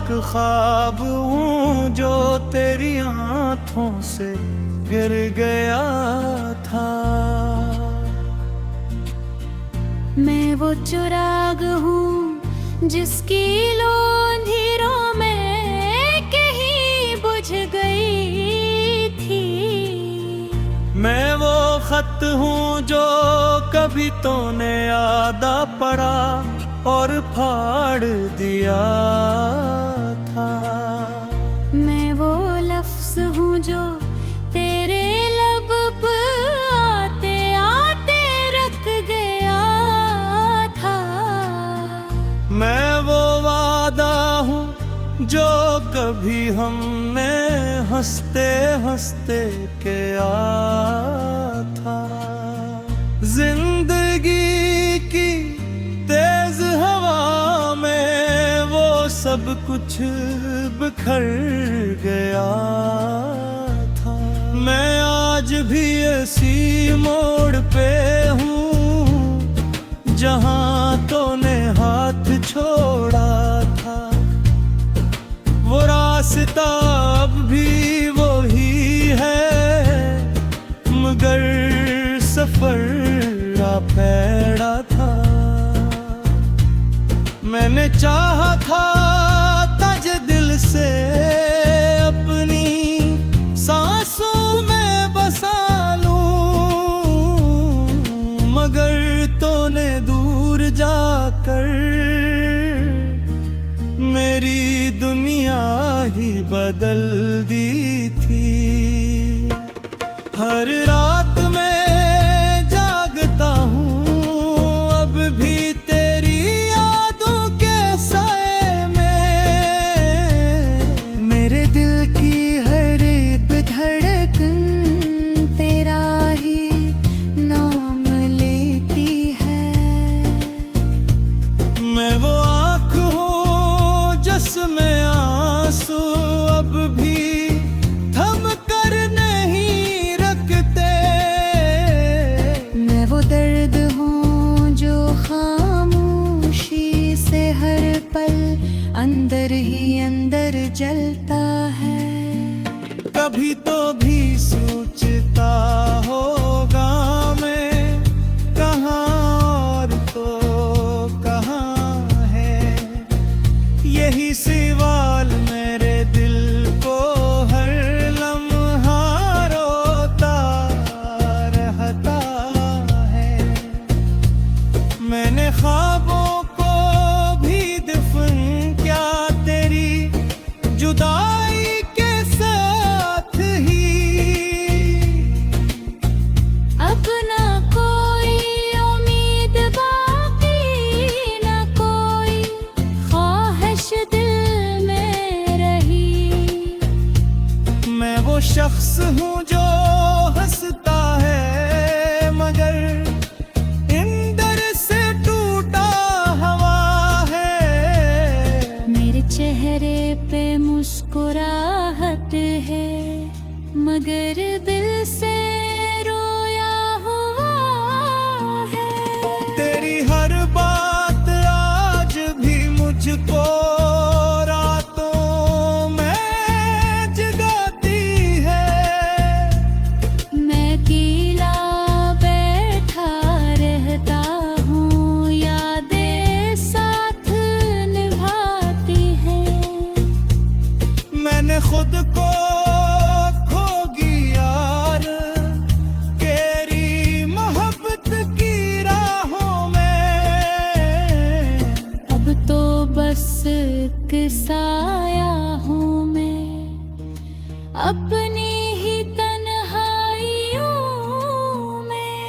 एक ख्वाब हूँ जो तेरी आँखों से गिर गया था। मैं वो चिराग हूँ जिसकी लो अंधेरों में कहीं बुझ गई थी। मैं वो खत हूँ जो कभी तूने यादा पड़ा और फाड़ दिया था। मैं वो लफ्ज हूँ जो तेरे लब पर आते आते रख गया था। मैं वो वादा हूँ जो कभी हमने हंसते हंसते किया था। जिंदगी की तेज हवा में वो सब कुछ बिखर गया था। मैं आज भी ऐसी मोड़ पे हूँ जहाँ तूने हाथ छोड़ा था। वो रास्ता अब भी वही है मगर सफर पैड़ा था। मैंने चाहा था ताज दिल से अपनी सांसों में बसा लूं, मगर तूने दूर जाकर मेरी दुनिया ही बदल दी थी। हर रात में जागता हूँ अब भी तेरी यादों के साए में। मेरे दिल की हर एक धड़कन तेरा ही नाम लेती है। मैं वो आँख हूँ जिसमें आंसू अब भी थम कर नहीं रखते। मैं वो दर्द हूँ जो खामोशी से हर पल अंदर ही अंदर जलता है। कभी तो भी सोचता होगा मैं कहाँ और तो कहाँ है। यही सवाल मेरे दिल को हर लम्हा रोता रहता है। मैंने ख्वाबों को भी दफन क्या तेरी जुदाई के साथ ही। अब ना कोई उम्मीद बाकी ना कोई ख्वाहिश दिल में रही। मैं वो शख्स हूँ जो हंसता है मगर इंदर से टूटा हवा है। मेरे चेहरे पे मुस्कुराहट है मगर दिल से रोया हुआ है। तेरी हर बात आज भी मुझको रातों में जगाती है। मैं अकेला बैठा रहता हूँ यादें साथ निभाती हैं। मैंने खुद को खोगी यार तेरी मोहब्बत की राहों में। अब तो बस एक साया हूँ मैं अपनी ही तन्हाइयों में।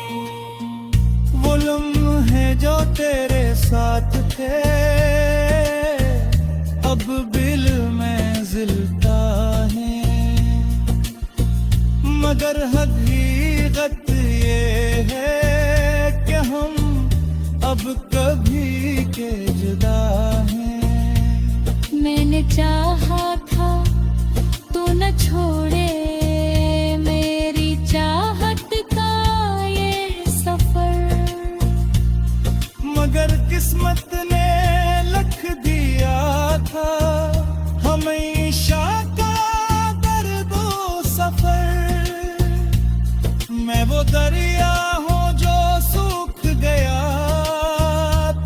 वो लम्हे जो तेरे साथ थे अब दिल में जिलता है। मगर हकीकत ये है कि हम अब कभी के जुदा हैं। मैंने चाहा था तू न छोड़े मेरी चाहत का ये सफर। मगर किस्मत ने लिख दिया था वो दरिया हूँ जो सूख गया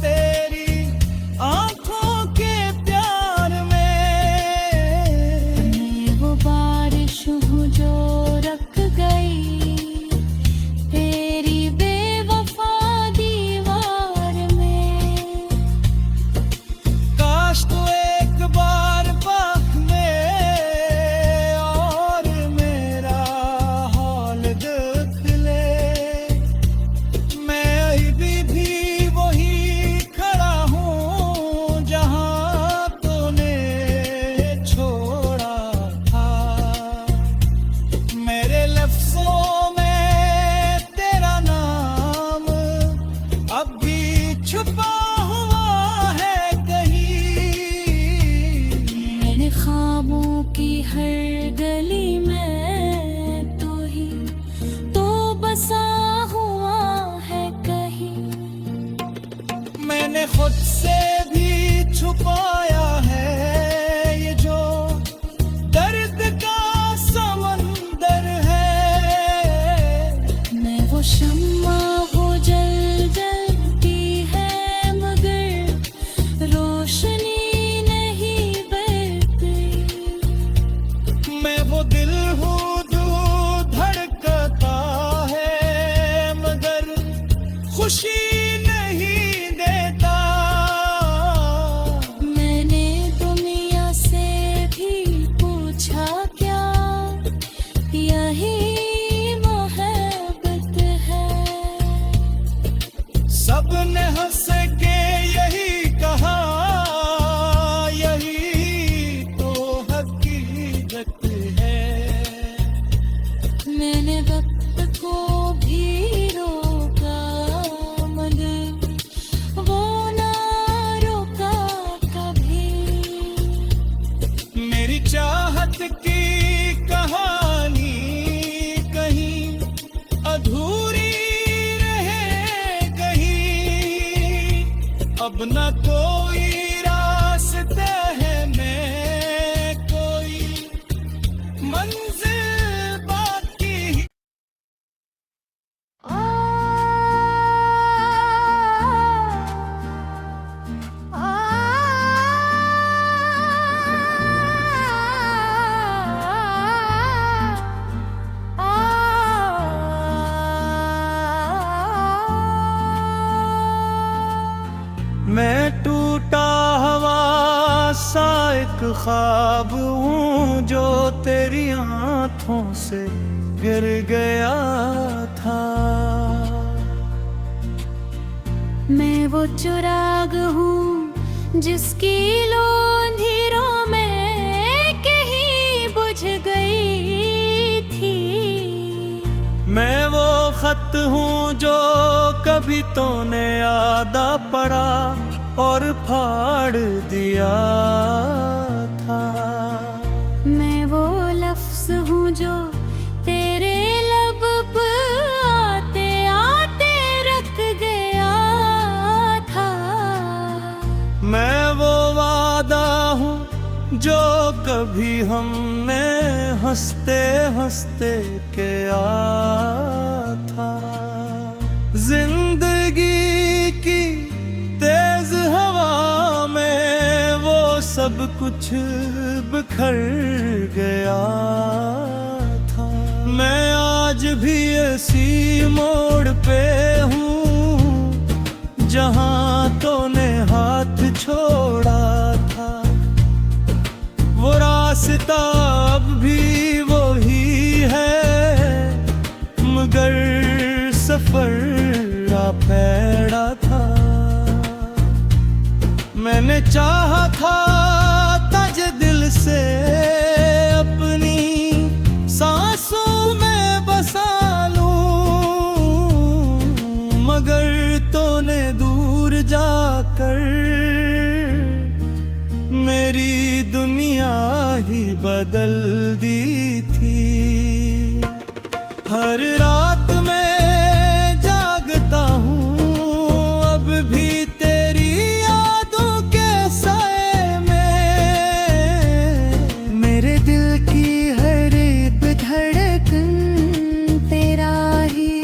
तेरी आंखों के प्यार में। मैं वो बारिश हूँ जो रख गई तेरी बेवफा दीवार में। काश तू एक बार पाख में और मेरा हाल देख ले। मैं अभी भी वही खड़ा हूँ जहाँ तूने छोड़ा था। मेरे लफ्जों में तेरा नाम अब भी छुपा हुआ है कहीं। मेरे ख्वाबों की हर गली में तो ही तो बसा हुआ है कहीं। मैंने खुद से भी छुपाया है ये जो दर्द का समंदर है। मैं वो शम्मा वो जलती है मगर रोशनी नहीं बरती। मैं वो दिल हूँ जो धड़कता है मगर खुशी नहीं देता। मैंने दुनिया से भी पूछा क्या यही मोहब्बत है। सबने हंस के यही कहा यही तो हकीकत है। मैंने वक्त को भी रोका मगर वो ना रोका कभी। मेरी चाहत की कहानी कहीं अधूरी रहे कहीं। अब न कोई रास्ते है मैं कोई मंजिल बाकी। मैं टूटा हवा सा एक ख्वाब हूँ जो तेरी हाथों से गिर गया था। मैं वो चिराग हूँ जिसकी लो अंधेरों में कहीं बुझ गई थी। मैं वो खत हूँ जो कभी तूने आदा पड़ा और फाड़ दिया था। मैं वो लफ्ज हूँ जो तेरे लब पे आते आते रख गया था। मैं वो वादा हूँ जो कभी हमने हंसते हंसते किया था। जिंदगी की तेज हवा में वो सब कुछ बिखर गया था। मैं आज भी ऐसी मोड़ पे हूँ जहाँ तूने हाथ छोड़ा था। वो रास्ता अब भी वही है मगर सफर पैड़ा था। मैंने चाहा था ताज दिल से अपनी सांसों में बसा लूं मगर तूने दूर जाकर मेरी दुनिया ही बदल दी थी। हर रात में जागता हूँ अब भी तेरी यादों के साए में। मेरे दिल की हर एक धड़कन तेरा ही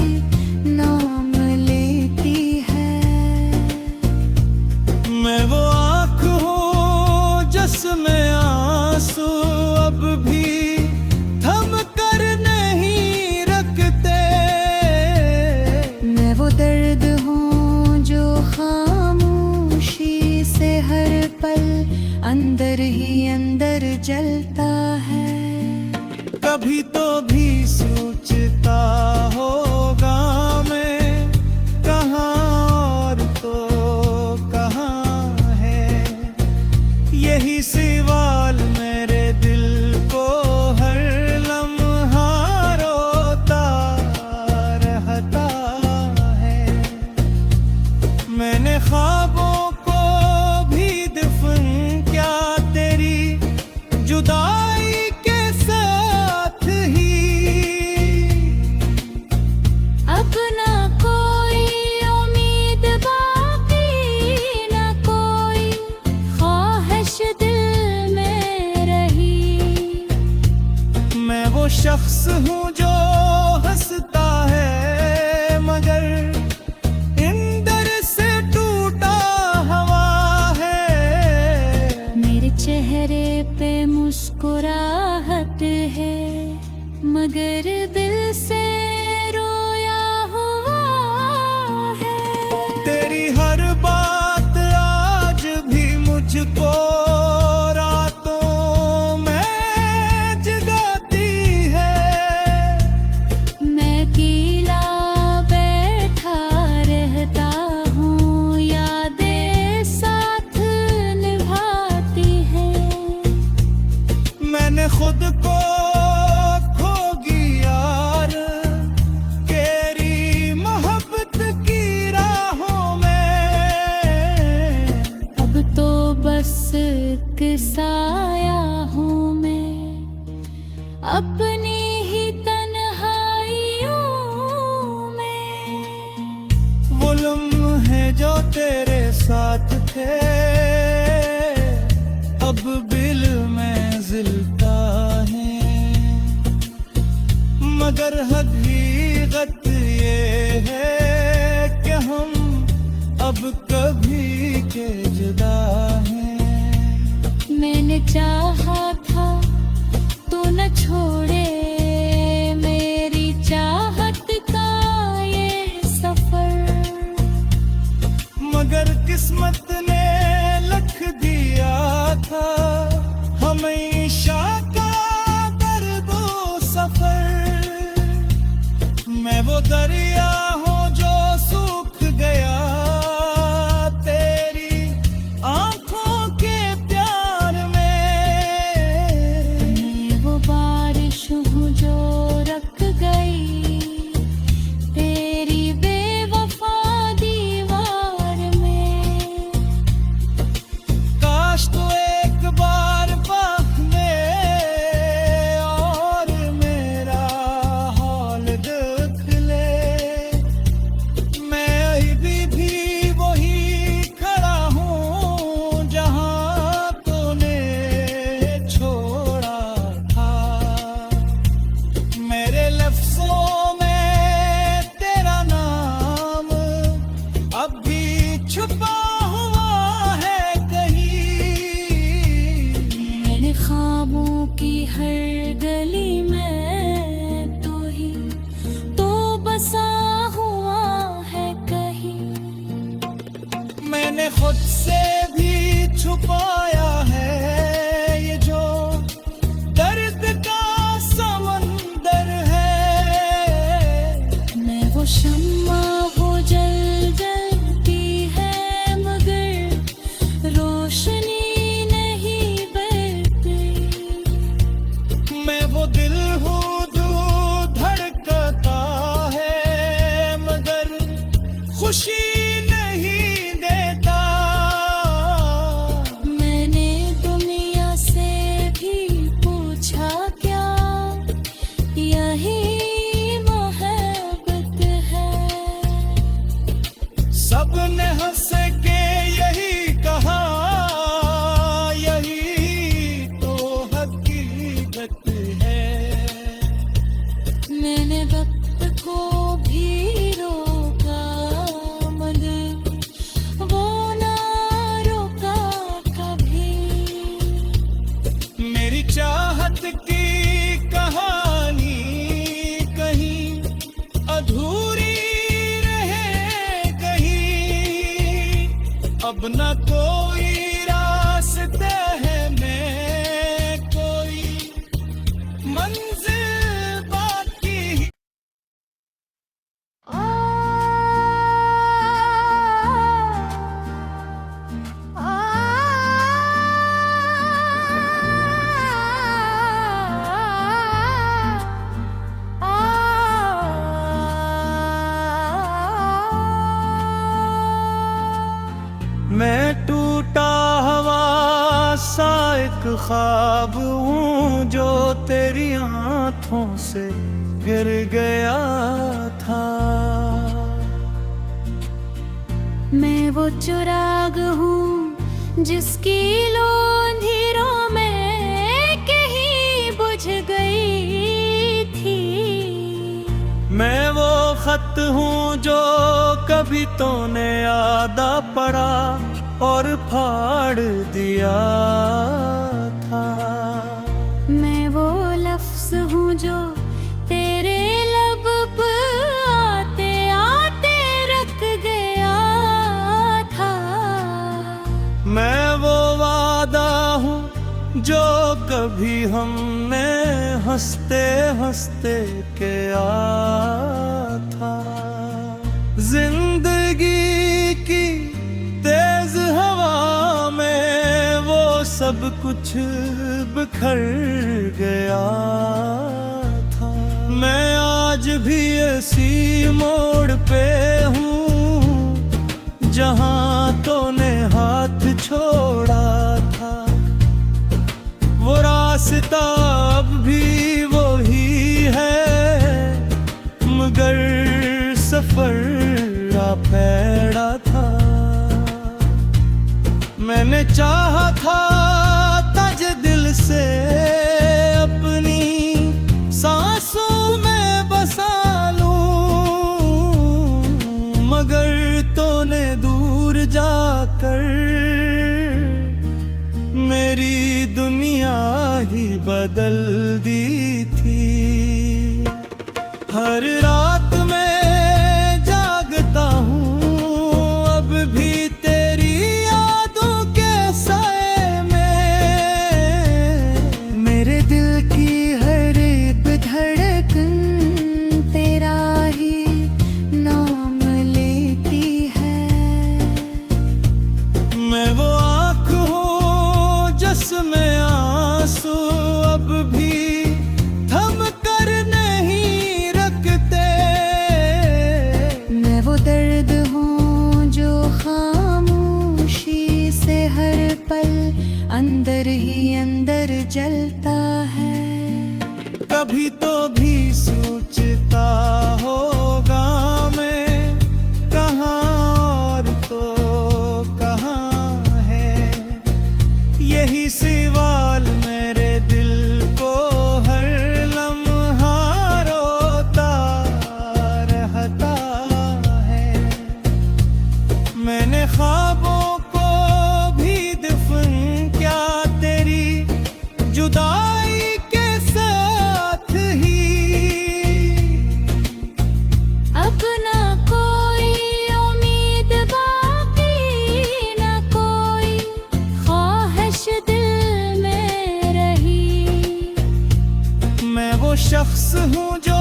शख्स हूँ जो हंसता है मगर इंदर से टूटा हवा है। मेरे चेहरे पे मुस्कुराहट है मगर दिल से रोया हुआ है। तेरी हर बात आज भी मुझको रातों में जगाती है। मैं अकेला बैठा रहता हूँ, यादें साथ निभाती हैं। मैंने खुद को खोगी यार तेरी मोहब्बत की राहों में। अब तो बस एक साया हूँ मैं अपनी ही तन्हाइयों में। वो लम्हे जो तेरे साथ थे अब दिल में जिलता है, मगर हकीकत ये है कि हम अब कभी के जुदा हैं। मैंने चाहा था तू न छोड़े मेरी चाहत का ये सफर, मगर किस्मत ने लिख दिया था हमेशा का दर्दो सफर। मैं वो दरिया हूँ जो सूख गया तेरी आंखों के प्यार में। मैं वो बारिश हूँ जो रख गई तेरी बेवफा दीवार में। काश तू एक बार पास में और मेरा हाल देख ले। मैं अभी भी वही खड़ा हूँ जहाँ तूने छोड़ा था। मेरे लफ्जों में तेरा नाम अब भी छुपा हुआ है कहीं। मैंने ख्वाबों की हर गली में तो ही तो बसा हुआ है कहीं। मैंने खुद से भी छुपाया है ये जो दर्द का समंदर है। मैं वो शम्मा वो जल जलती है मगर रोशनी नहीं बरती। मैं वो दिल हूँ जो धड़कता है मगर खुशी नहीं देता। मैंने दुनिया से भी पूछा क्या यही मोहब्बत है। सबने हंस के यही कहा यही तो हकीकत है। मैंने वक्त को भी रोका मगर वो ना रोका कभी। मेरी चाहत की कहानी कहीं अधूरी रहे कहीं। अब न कोई रास्ते है मैं कोई मंजिल बाकी। मैं टूटा हवा सा एक ख्वाब हूँ जो तेरी हाथों से गिर गया था। मैं वो चिराग हूँ जिसकी लोंधिरों में कहीं बुझ गई मैं वो खत हूँ जो कभी तूने आदा पड़ा और फाड़ दिया था। मैं वो लफ्ज हूँ जो तेरे लब पे आते आते रख गया था। मैं वो वादा हूँ जो कभी हमने हंसते हंसते किया था। जिंदगी की तेज हवा में वो सब कुछ बिखर गया था। मैं आज भी ऐसी मोड़ पे हूँ जहाँ तूने हाथ छोड़ा था। वो रास्ता अब भी वही है, मगर सफर पैड़ा था। मैंने चाहा था ताज दिल से अपनी सांसों में बसा लूं, मगर तूने दूर जाकर मेरी दुनिया ही बदल दी थी। हर रात में जागता हूँ अब भी तेरी यादों के साए में। मेरे दिल की हर एक धड़कन तेरा ही नाम लेती है। मैं वो आँख हूँ जिसमें आंसू अब भी थम कर नहीं रखते। मैं वो दर्द हूँ जो खामोशी से हर पल अंदर ही अंदर जलता है। कभी तो भी सोचता होगा मैं कहाँ और तो कहाँ है। यही सवाल मेरे दिल को हर लम्हा रोता रहता है। मैंने ख्वाबों को भी दफन क्या तेरी जुदाई के साथ ही। अब ना कोई उम्मीद बाकी, ना कोई ख्वाहिश दिल में रही। मैं वो शख्स हूँ जो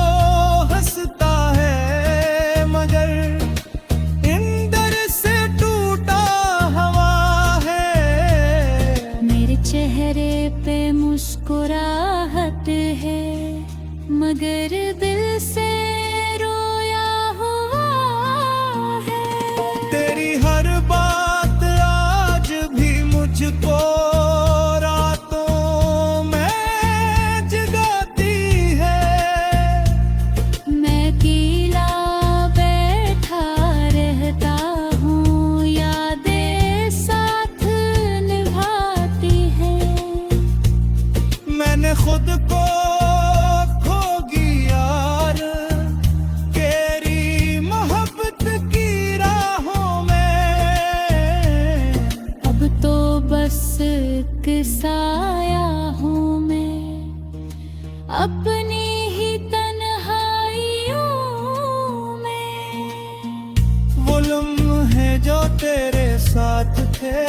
हंसता है मगर इंदर से टूटा हवा है। मेरे चेहरे पे मुस्कुराहट है मगर दिल से रोया हुआ है। तेरी हर बात आज भी मुझको रातों में जगाती है। मैं अकेला बैठा रहता हूँ, यादें साथ निभाती है। मैंने खुद को खोगी यार तेरी मोहब्बत की राहों में। अब तो बस एक साया हूँ मैं अपनी ही तन्हाइयों में। वो लम्हे जो तेरे साथ थे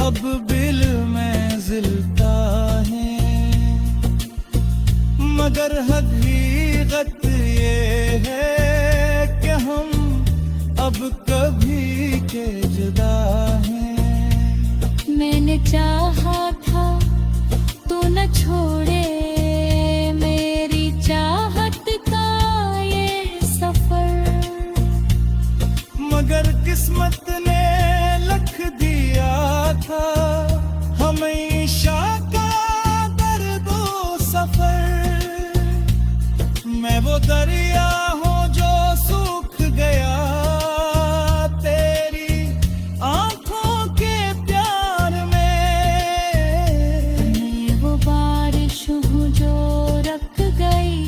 अब दिल में जिलता है, मगर हकीकत ये है कि हम अब कभी के जुदा हैं। मैंने चाहा था तू न छोड़े मेरी चाहत का ये सफर, मगर किस्मत ने लिख दिया था हमेशा का दर्दो सफर। मैं वो दरिया हूँ जो सूख गया तेरी आंखों के प्यार में। मैं वो बारिश हूँ जो रख गई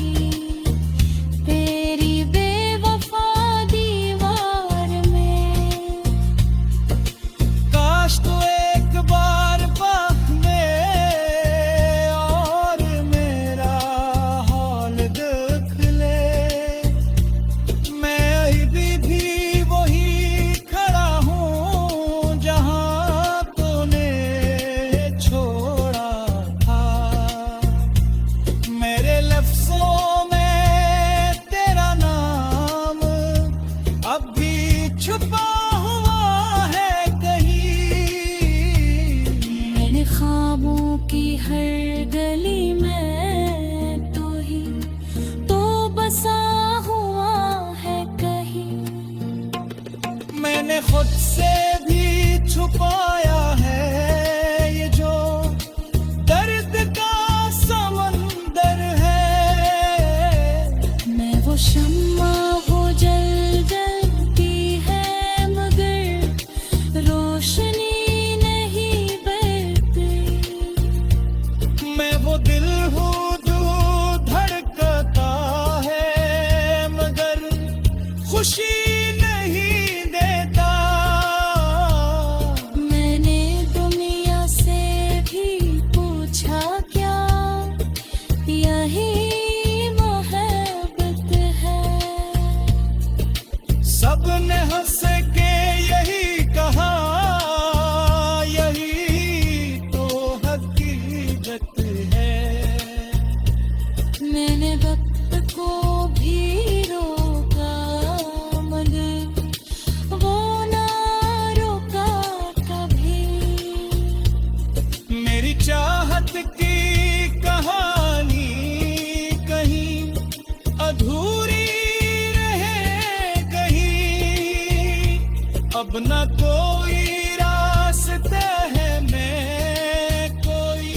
बसा हुआ है कहीं। मैंने खुद से भी छुपाया है ये जो दर्द का समंदर है। मैं वो शम्मा हूँ जलती है मगर रोशनी नहीं बरती। मैं वो दिल हूँ जो धड़कता है मगर खुशी नहीं देता। मैंने दुनिया से भी पूछा क्या यही मोहब्बत है। सबने हंस के यही कहा यही तो हकीकत है। मैंने वक्त को भी रोका मगर वो ना रोका कभी। मेरी चाहत की कहानी कहीं अधूरी रहे कहीं। अब न कोई रास्ता है मैं कोई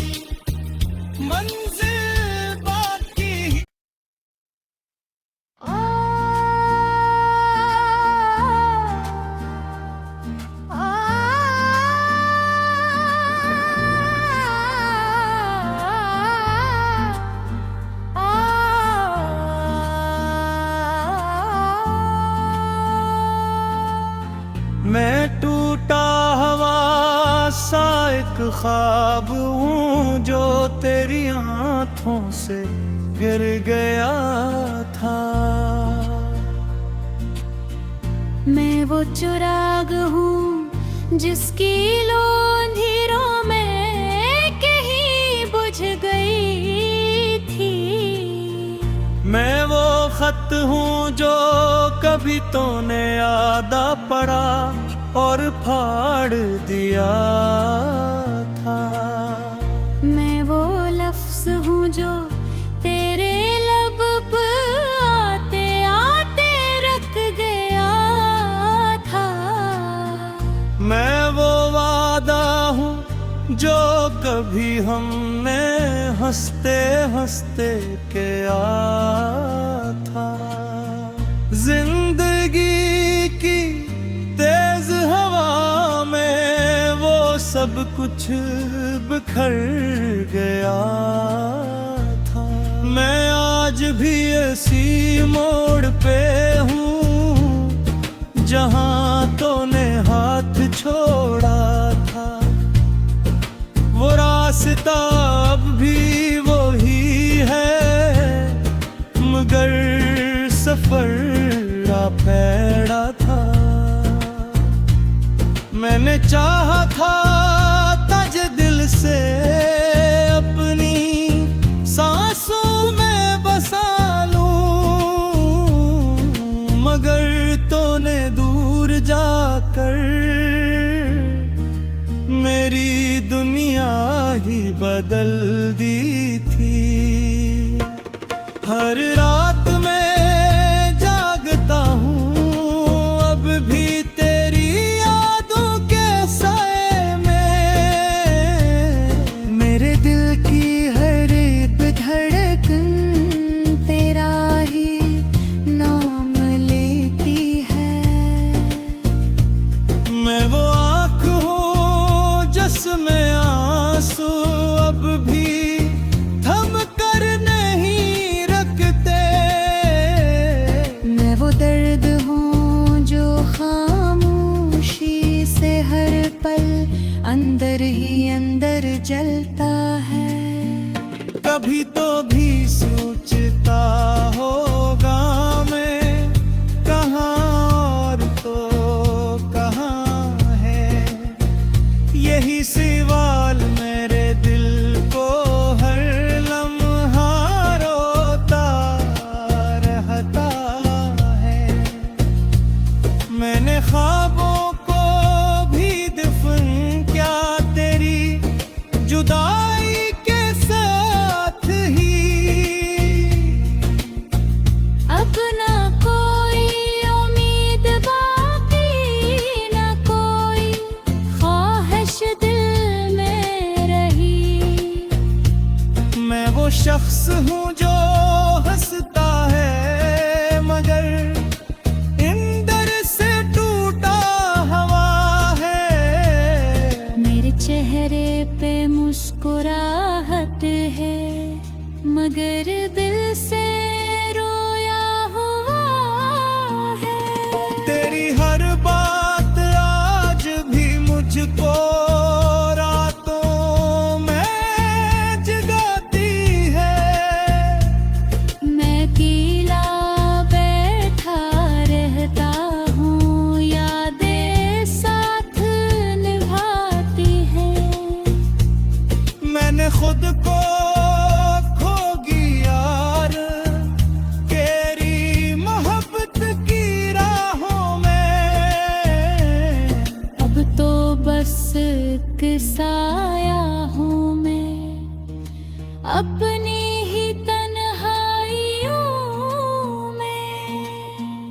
मंजिल बाकी। मैं टूटा हवा सा एक ख्वाब हूँ जो तेरी आँखों से गिर गया था। मैं वो चिराग हूँ जिसकी लो अंधेरों में कहीं बुझ गई थी। मैं वो खत हूँ जो कभी तूने यादा पड़ा और फाड़ दिया था। मैं वो लफ्ज हूँ जो तेरे लब पे आते आते रख गया था। मैं वो वादा हूँ जो कभी हमने हंसते हंसते किया था। जिंदगी की तेज हवा में वो सब कुछ बिखर गया था। मैं आज भी ऐसी मोड़ पे हूँ जहाँ तूने हाथ छोड़ा था। वो रास्ता अब भी वही है मगर सफर पैड़ा था। मैंने चाहा था ताज दिल से अपनी सांसों में बसा लूं मगर तूने दूर जाकर मेरी दुनिया ही बदल दी थी। हर रात में जागता हूँ अब भी तेरी यादों के साए में। मेरे दिल की हर एक धड़कन तेरा ही नाम लेती है। मैं वो आँख हूँ जिसमें आंसू अब भी शख्स हूँ जो हंसता है मगर इंदर से टूटा हवा है। मेरे चेहरे पे मुस्कुराहट है मगर दिल से रोया हुआ है। तेरी हर बात आज भी मुझको रातों में जगाती है। मैं अकेला बैठा रहता हूँ, यादें साथ निभाती हैं। मैंने खुद को खोगी यार तेरी मोहब्बत की राहों में। अब तो बस एक साया हूँ मैं अपनी ही तन्हाइयों में।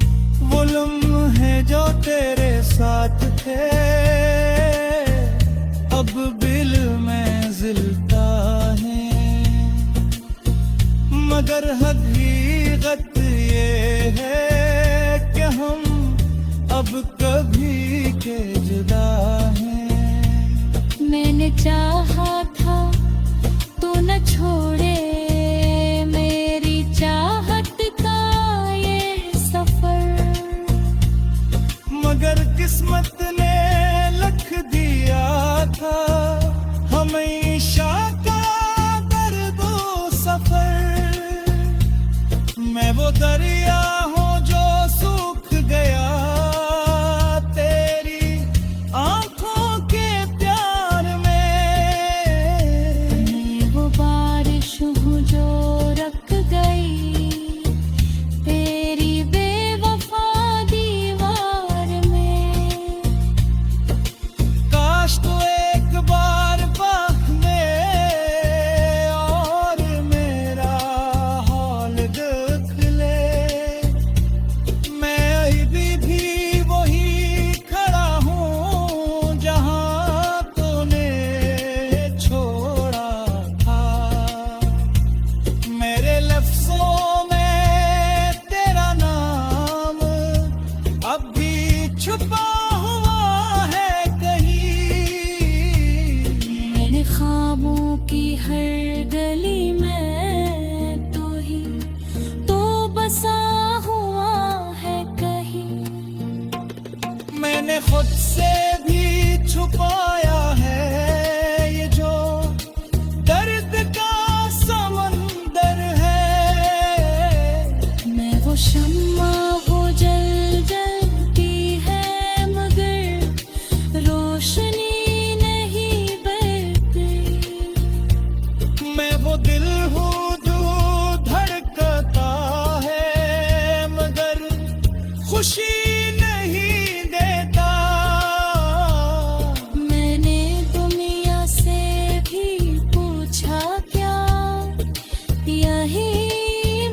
वो लम्हे जो तेरे साथ थे अब दिल में जिलता है, मगर हकीकत ये है कि हम अब कभी के जुदा हैं। मैंने चाहा था तू न छोड़े मेरी चाहत का ये सफर, मगर किस्मत ने लिख दिया था हमेशा का दर्दो सफर। मैं वो दरिया हूँ जो सूख गया तेरी आंखों के प्यार में। मैं वो बारिश हूँ जो रख गई तेरी बेवफा दीवार में। काश तो एक बार बाह में और मेरा हाल देख ले। मैं अभी भी वही खड़ा हूँ जहाँ तूने छोड़ा था। मेरे लफ्जों में तेरा नाम अब भी छुपा हुआ है कहीं। मेरे ख्वाबों की हर गली में तू ही तो बसा हुआ है कहीं। मैंने खुद से भी छुपाया है ये जो दर्द का समंदर है। मैं वो शम्मा हूँ जलती है मगर रोशनी नहीं बरती। मैं वो दिल हूँ जो धड़कता है मगर खुशी नहीं देता। मैंने दुनिया से भी पूछा क्या यही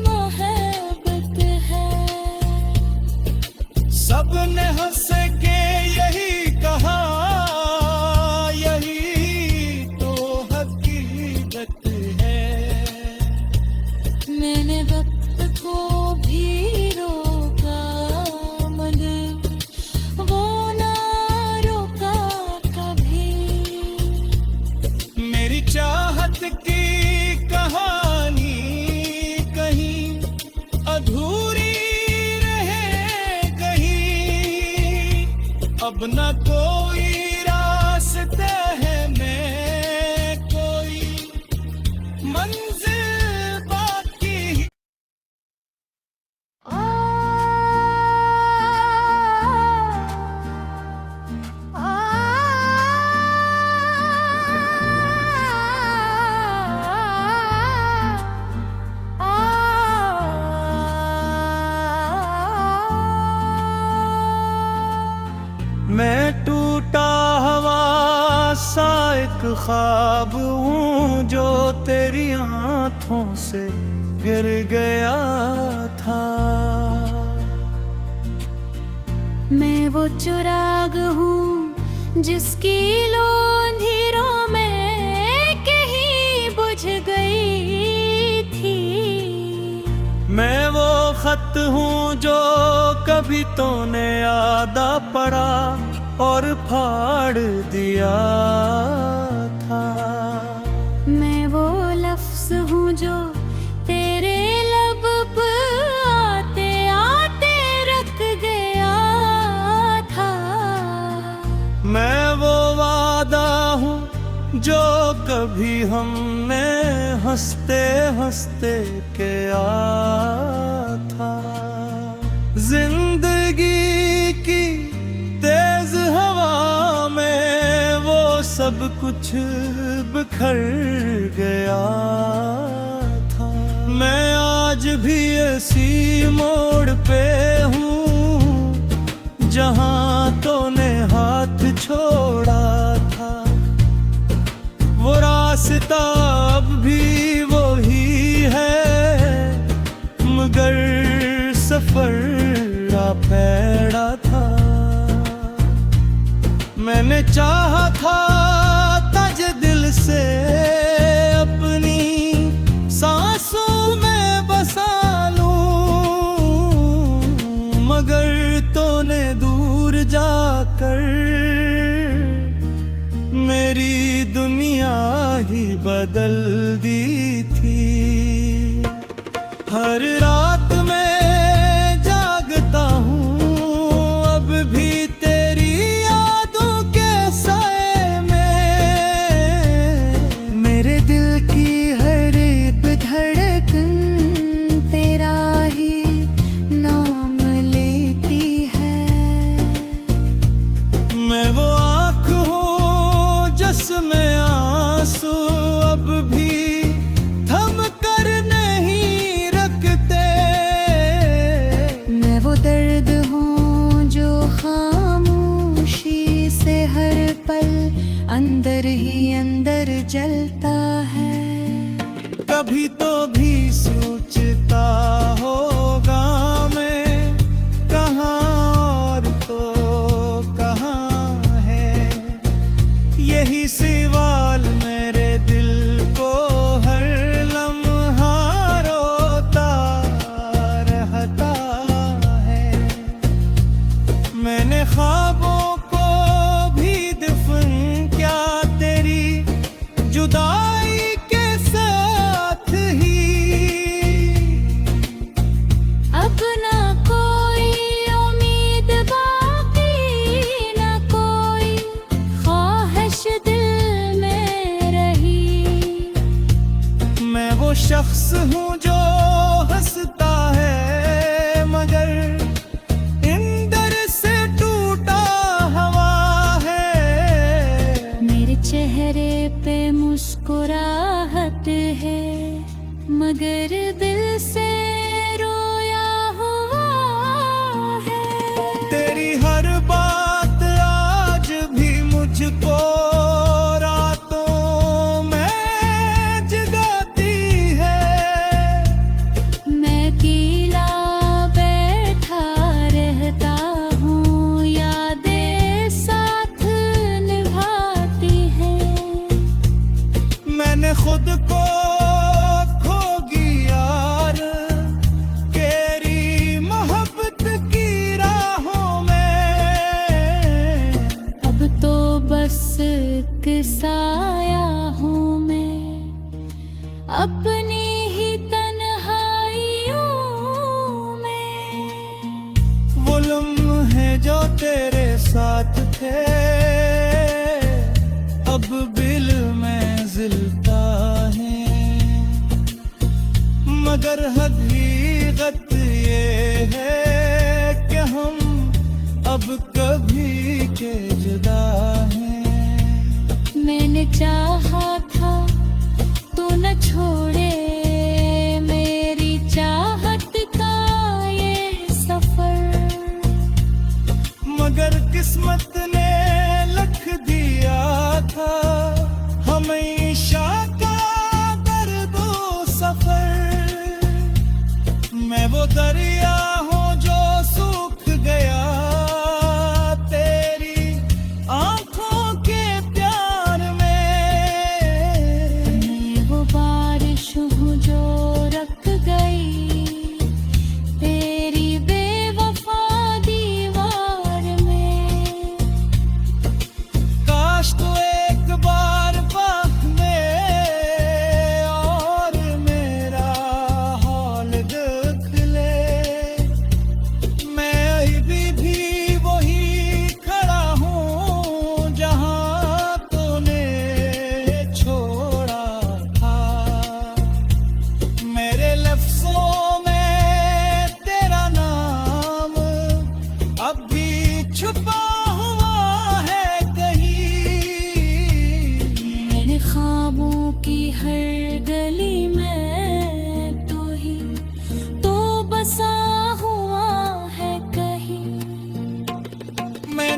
मोहब्बत है। सबने हंस के यही कहा यही तो हकीकत है। मैंने वक्त को भी रोका मगर वो ना रोका कभी। मेरी चाहत की कहानी कहीं अधूरी रहे कहीं। अब न कोई रास्ता है मैं कोई मंजिल बाकी। मैं टूटा हवा सा एक ख्वाब हूँ जो तेरी हाथों से गिर गया था। मैं वो चिराग हूँ जिसकी लो अंधेरों में कहीं बुझ गई खत हूँ जो कभी तूने आदा पड़ा और फाड़ दिया था। मैं वो लफ्ज हूँ जो तेरे लब पे आते आते रख गया था। मैं वो वादा हूँ जो कभी हमने हंसते हंसते किया था। जिंदगी की तेज हवा में वो सब कुछ बिखर गया था। मैं आज भी ऐसी मोड़ पे हूँ जहाँ तूने हाथ छोड़ा था। वो रास्ता अब भी वही है, मगर सफर पैड़ा था। मैंने चाहा था तज दिल से अपनी सांसों में बसा लूं, मगर तूने दूर जाकर मेरी दुनिया ही बदल दी थी। हर रात में जागता हूँ अब भी तेरी यादों के साए में। मेरे दिल की हर एक धड़कन तेरा ही नाम लेती है। मैं वो आँख हूँ जिसमें आंसू अब भी थम कर नहीं रखते। मैं वो दर्द हूँ जो खामोशी से हर पल अंदर ही अंदर जलता है। कभी तो भी सोचता होगा मैं कहाँ और तो कहाँ है। यही सवाल मेरे दिल को हर लम्हा रोता रहता है। मैंने ख्वाबों को भी दफन क्या तेरी जुदाई के साथ ही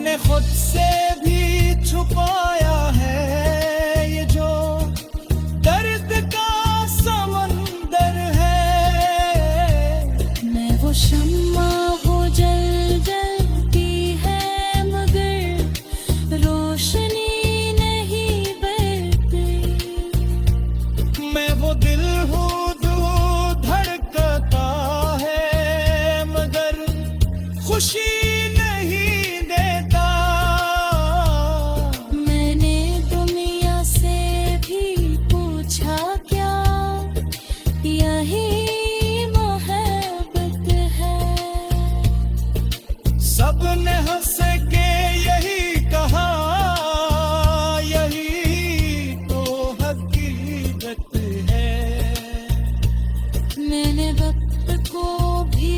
मैंने खुद से भी छुपाया है ये जो दर्द का समंदर है। मैं वो शम्मा वो जल जलती है मगर रोशनी नहीं बरती। मैं वो दिल हूँ जो धड़कता है मगर खुशी नहीं देता। मैंने दुनिया से भी पूछा क्या यही मोहब्बत है। सबने हंस के यही कहा यही तो हकीकत है। मैंने वक्त को भी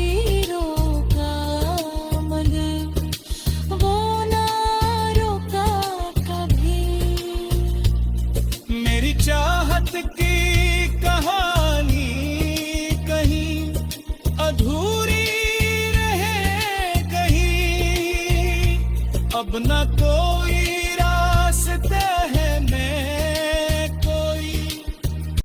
रोका मगर वो ना रोका कभी। मेरी चाहत की कहानी कहीं अधूरी रहे कहीं। अब न कोई